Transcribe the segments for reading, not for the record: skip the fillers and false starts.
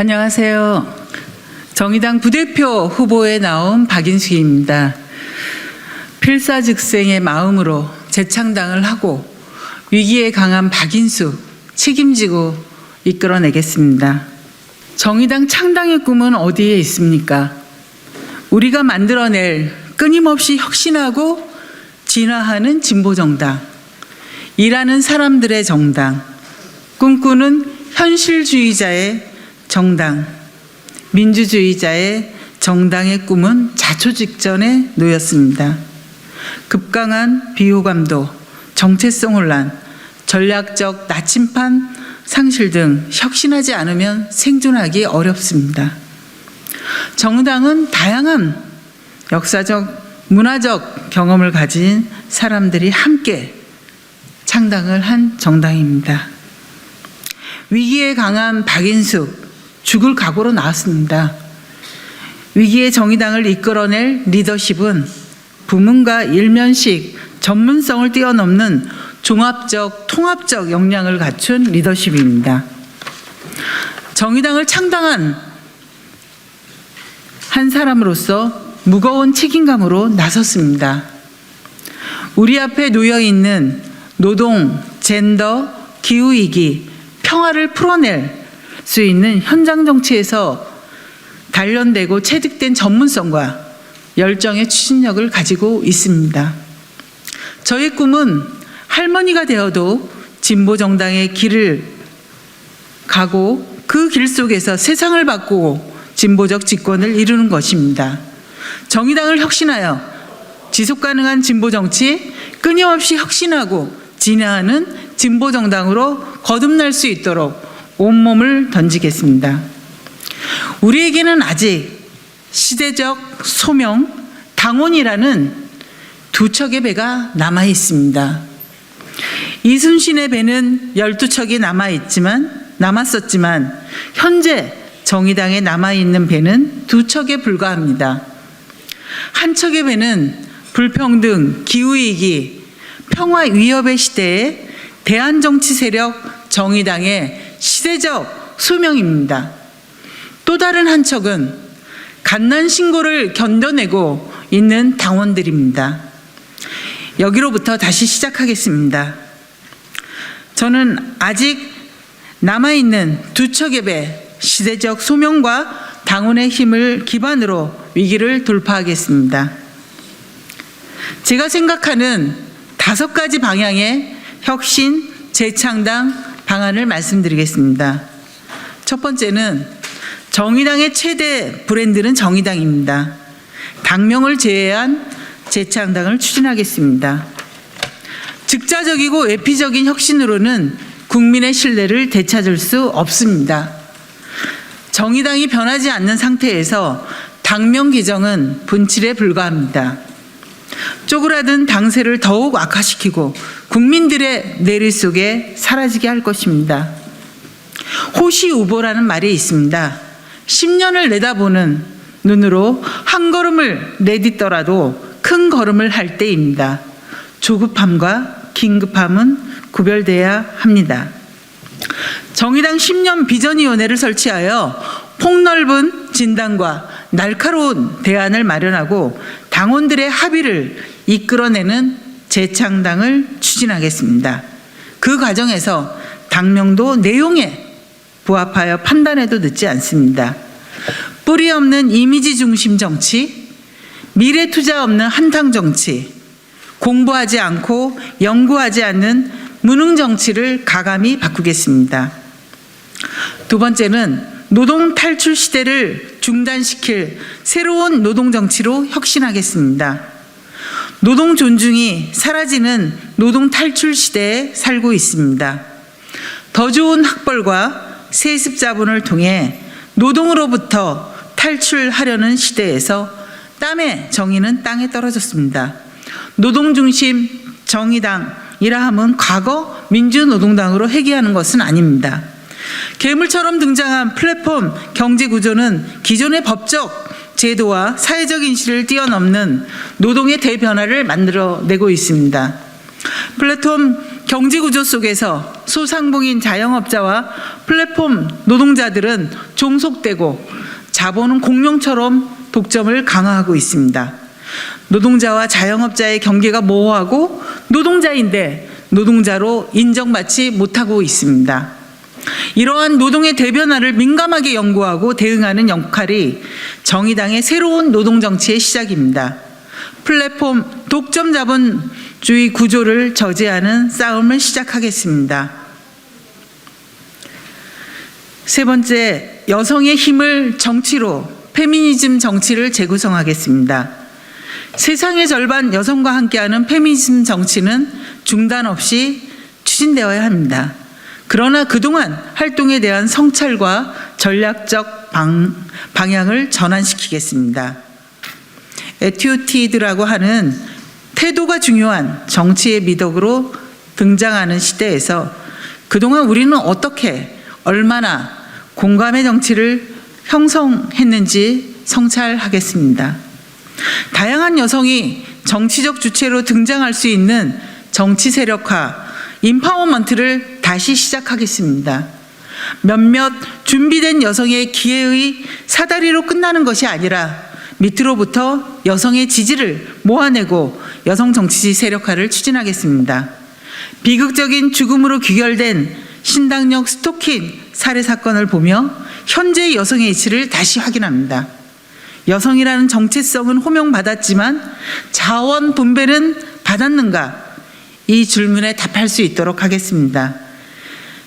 안녕하세요. 정의당 부대표 후보에 나온 박인숙입니다. 필사즉생의 마음으로 재창당을 하고 위기에 강한 박인숙 책임지고 이끌어내겠습니다. 정의당 창당의 꿈은 어디에 있습니까? 우리가 만들어낼 끊임없이 혁신하고 진화하는 진보정당, 일하는 사람들의 정당, 꿈꾸는 현실주의자의 정당, 민주주의자의 정당의 꿈은 자초직전에 놓였습니다. 급강한 비호감도, 정체성 혼란, 전략적 나침판 상실 등 혁신하지 않으면 생존하기 어렵습니다. 정당은 다양한 역사적, 문화적 경험을 가진 사람들이 함께 창당을 한 정당입니다. 위기에 강한 박인숙, 죽을 각오로 나왔습니다. 위기의 정의당을 이끌어낼 리더십은 부문과 일면식, 전문성을 뛰어넘는 종합적, 통합적 역량을 갖춘 리더십입니다. 정의당을 창당한 한 사람으로서 무거운 책임감으로 나섰습니다. 우리 앞에 놓여있는 노동, 젠더, 기후위기, 평화를 풀어낼 수 있는 현장 정치에서 단련되고 체득된 전문성과 열정의 추진력을 가지고 있습니다. 저의 꿈은 할머니가 되어도 진보정당의 길을 가고 그 길 속에서 세상을 바꾸고 진보적 집권을 이루는 것입니다. 정의당을 혁신하여 지속가능한 진보정치, 끊임없이 혁신하고 진화하는 진보정당으로 거듭날 수 있도록 온몸을 던지겠습니다. 우리에게는 아직 시대적 소명, 당원이라는 두 척의 배가 남아 있습니다. 이순신의 배는 12척이 남았었지만 현재 정의당에 남아있는 배는 2척에 불과합니다. 한 척의 배는 불평등, 기후위기, 평화 위협의 시대에 대한정치 세력 정의당의 시대적 소명입니다. 또 다른 한 척은 갓난 신고를 견뎌내고 있는 당원들입니다. 여기로부터 다시 시작하겠습니다. 저는 아직 남아있는 두 척의 배, 시대적 소명과 당원의 힘을 기반으로 위기를 돌파하겠습니다. 제가 생각하는 5가지 방향의 혁신, 재창당 방안을 말씀드리겠습니다. 첫 번째는 정의당의 최대 브랜드는 정의당입니다. 당명을 제외한 재창당을 추진하겠습니다. 즉자적이고 외피적인 혁신으로는 국민의 신뢰를 되찾을 수 없습니다. 정의당이 변하지 않는 상태에서 당명 개정은 분칠에 불과합니다. 쪼그라든 당세를 더욱 악화시키고 국민들의 내리 속에 사라지게 할 것입니다. 호시우보라는 말이 있습니다. 10년을 내다보는 눈으로 한 걸음을 내딛더라도 큰 걸음을 할 때입니다. 조급함과 긴급함은 구별돼야 합니다. 정의당 10년 비전위원회를 설치하여 폭넓은 진단과 날카로운 대안을 마련하고 당원들의 합의를 이끌어내는 재창당을 추진하겠습니다. 그 과정에서 당명도 내용에 부합하여 판단해도 늦지 않습니다. 뿌리 없는 이미지 중심 정치, 미래 투자 없는 한탕 정치, 공부하지 않고 연구하지 않는 무능 정치를 가감히 바꾸겠습니다. 두 번째는 노동 탈출 시대를 중단시킬 새로운 노동 정치로 혁신하겠습니다. 노동 존중이 사라지는 노동 탈출 시대에 살고 있습니다. 더 좋은 학벌과 세습 자본을 통해 노동으로부터 탈출하려는 시대에서 땀의 정의는 땅에 떨어졌습니다. 노동 중심 정의당이라 함은 과거 민주노동당으로 회귀하는 것은 아닙니다. 괴물처럼 등장한 플랫폼 경제 구조는 기존의 법적 제도와 사회적 인식을 뛰어넘는 노동의 대변화를 만들어내고 있습니다. 플랫폼 경제 구조 속에서 소상공인 자영업자와 플랫폼 노동자들은 종속되고 자본은 공룡처럼 독점을 강화하고 있습니다. 노동자와 자영업자의 경계가 모호하고 노동자인데 노동자로 인정받지 못하고 있습니다. 이러한 노동의 대변화를 민감하게 연구하고 대응하는 역할이 정의당의 새로운 노동정치의 시작입니다. 플랫폼 독점 자본주의 구조를 저지하는 싸움을 시작하겠습니다. 세 번째, 여성의 힘을 정치로 페미니즘 정치를 재구성하겠습니다. 세상의 절반 여성과 함께하는 페미니즘 정치는 중단 없이 추진되어야 합니다. 그러나 그동안 활동에 대한 성찰과 전략적 방향을 전환시키겠습니다. 애튜티드라고 하는 태도가 중요한 정치의 미덕으로 등장하는 시대에서 그동안 우리는 어떻게 얼마나 공감의 정치를 형성했는지 성찰하겠습니다. 다양한 여성이 정치적 주체로 등장할 수 있는 정치 세력화, 임파워먼트를 다시 시작하겠습니다. 몇몇 준비된 여성의 기회의 사다리로 끝나는 것이 아니라 밑으로부터 여성의 지지를 모아내고 여성 정치 세력화를 추진하겠습니다. 비극적인 죽음으로 귀결된 신당역 스토킹 살해 사건을 보며 현재 여성의 이치를 다시 확인합니다. 여성이라는 정체성은 호명받았지만 자원 분배는 받았는가? 이 질문에 답할 수 있도록 하겠습니다.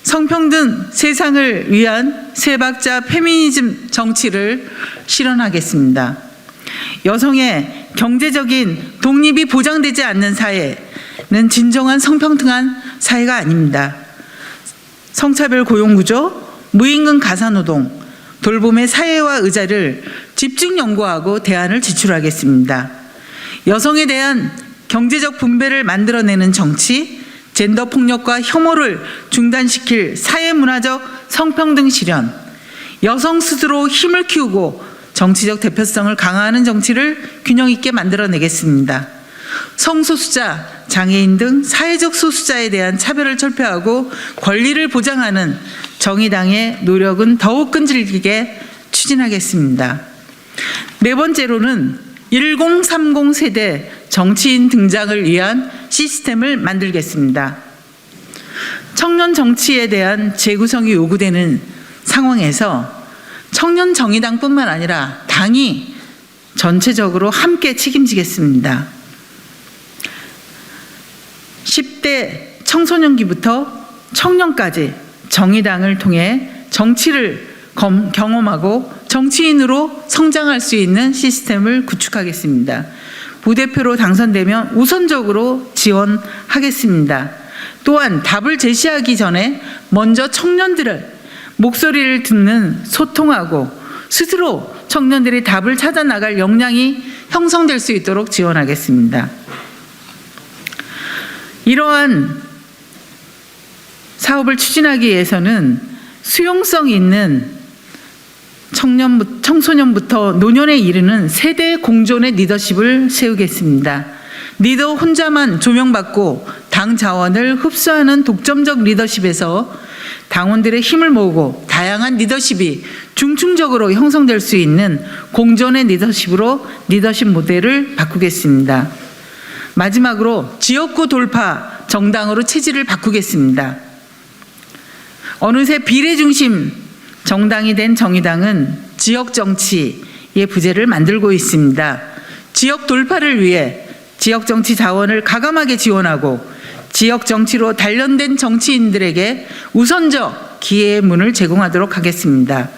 성평등 세상을 위한 세 박자 페미니즘 정치를 실현하겠습니다. 여성의 경제적인 독립이 보장되지 않는 사회는 진정한 성평등한 사회가 아닙니다. 성차별 고용구조, 무임금 가사노동, 돌봄의 사회화 의자를 집중 연구하고 대안을 제출하겠습니다. 여성에 대한 경제적 분배를 만들어내는 정치, 젠더 폭력과 혐오를 중단시킬 사회문화적 성평등 실현, 여성 스스로 힘을 키우고 정치적 대표성을 강화하는 정치를 균형 있게 만들어내겠습니다. 성소수자, 장애인 등 사회적 소수자에 대한 차별을 철폐하고 권리를 보장하는 정의당의 노력은 더욱 끈질기게 추진하겠습니다. 네 번째로는 1030 세대 정치인 등장을 위한 시스템을 만들겠습니다. 청년 정치에 대한 재구성이 요구되는 상황에서 청년 정의당뿐만 아니라 당이 전체적으로 함께 책임지겠습니다. 10대 청소년기부터 청년까지 정의당을 통해 정치를 경험하고 정치인으로 성장할 수 있는 시스템을 구축하겠습니다. 부대표로 당선되면 우선적으로 지원하겠습니다. 또한 답을 제시하기 전에 먼저 청년들의 목소리를 듣는 소통하고 스스로 청년들이 답을 찾아 나갈 역량이 형성될 수 있도록 지원하겠습니다. 이러한 사업을 추진하기 위해서는 수용성 있는 청소년부터 노년에 이르는 세대 공존의 리더십을 세우겠습니다. 리더 혼자만 조명받고 당 자원을 흡수하는 독점적 리더십에서 당원들의 힘을 모으고 다양한 리더십이 중층적으로 형성될 수 있는 공존의 리더십으로 리더십 모델을 바꾸겠습니다. 마지막으로 지역구 돌파 정당으로 체질을 바꾸겠습니다. 어느새 비례 중심 정당이 된 정의당은 지역 정치의 부재를 만들고 있습니다. 지역 돌파를 위해 지역 정치 자원을 가감하게 지원하고 지역 정치로 단련된 정치인들에게 우선적 기회의 문을 제공하도록 하겠습니다.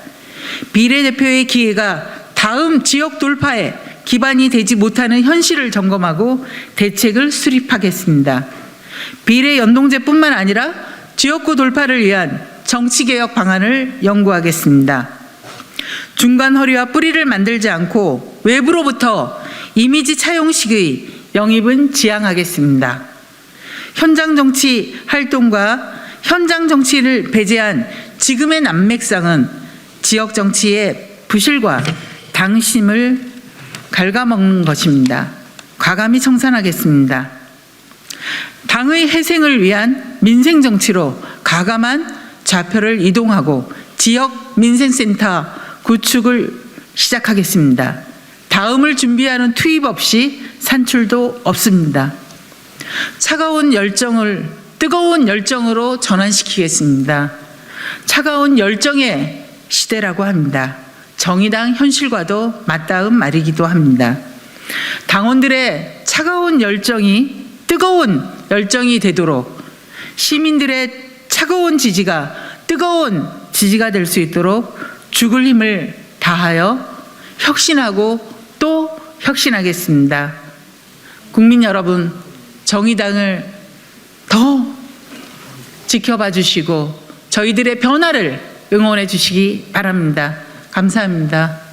비례대표의 기회가 다음 지역 돌파에 기반이 되지 못하는 현실을 점검하고 대책을 수립하겠습니다. 비례 연동제뿐만 아니라 지역구 돌파를 위한 정치개혁 방안을 연구하겠습니다. 중간 허리와 뿌리를 만들지 않고 외부로부터 이미지 차용식의 영입은 지양하겠습니다. 현장 정치 활동과 현장 정치를 배제한 지금의 난맥상은 지역 정치의 부실과 당심을 갉아먹는 것입니다. 과감히 청산하겠습니다. 당의 회생을 위한 민생 정치로 가감한 좌표를 이동하고 지역 민생센터 구축을 시작하겠습니다. 다음을 준비하는 투입 없이 산출도 없습니다. 차가운 열정을 뜨거운 열정으로 전환시키겠습니다. 차가운 열정의 시대라고 합니다. 정의당 현실과도 맞닿은 말이기도 합니다. 당원들의 차가운 열정이 뜨거운 열정이 되도록 시민들의 차가운 지지가 뜨거운 지지가 될 수 있도록 죽을 힘을 다하여 혁신하고 또 혁신하겠습니다. 국민 여러분, 정의당을 더 지켜봐 주시고 저희들의 변화를 응원해 주시기 바랍니다. 감사합니다.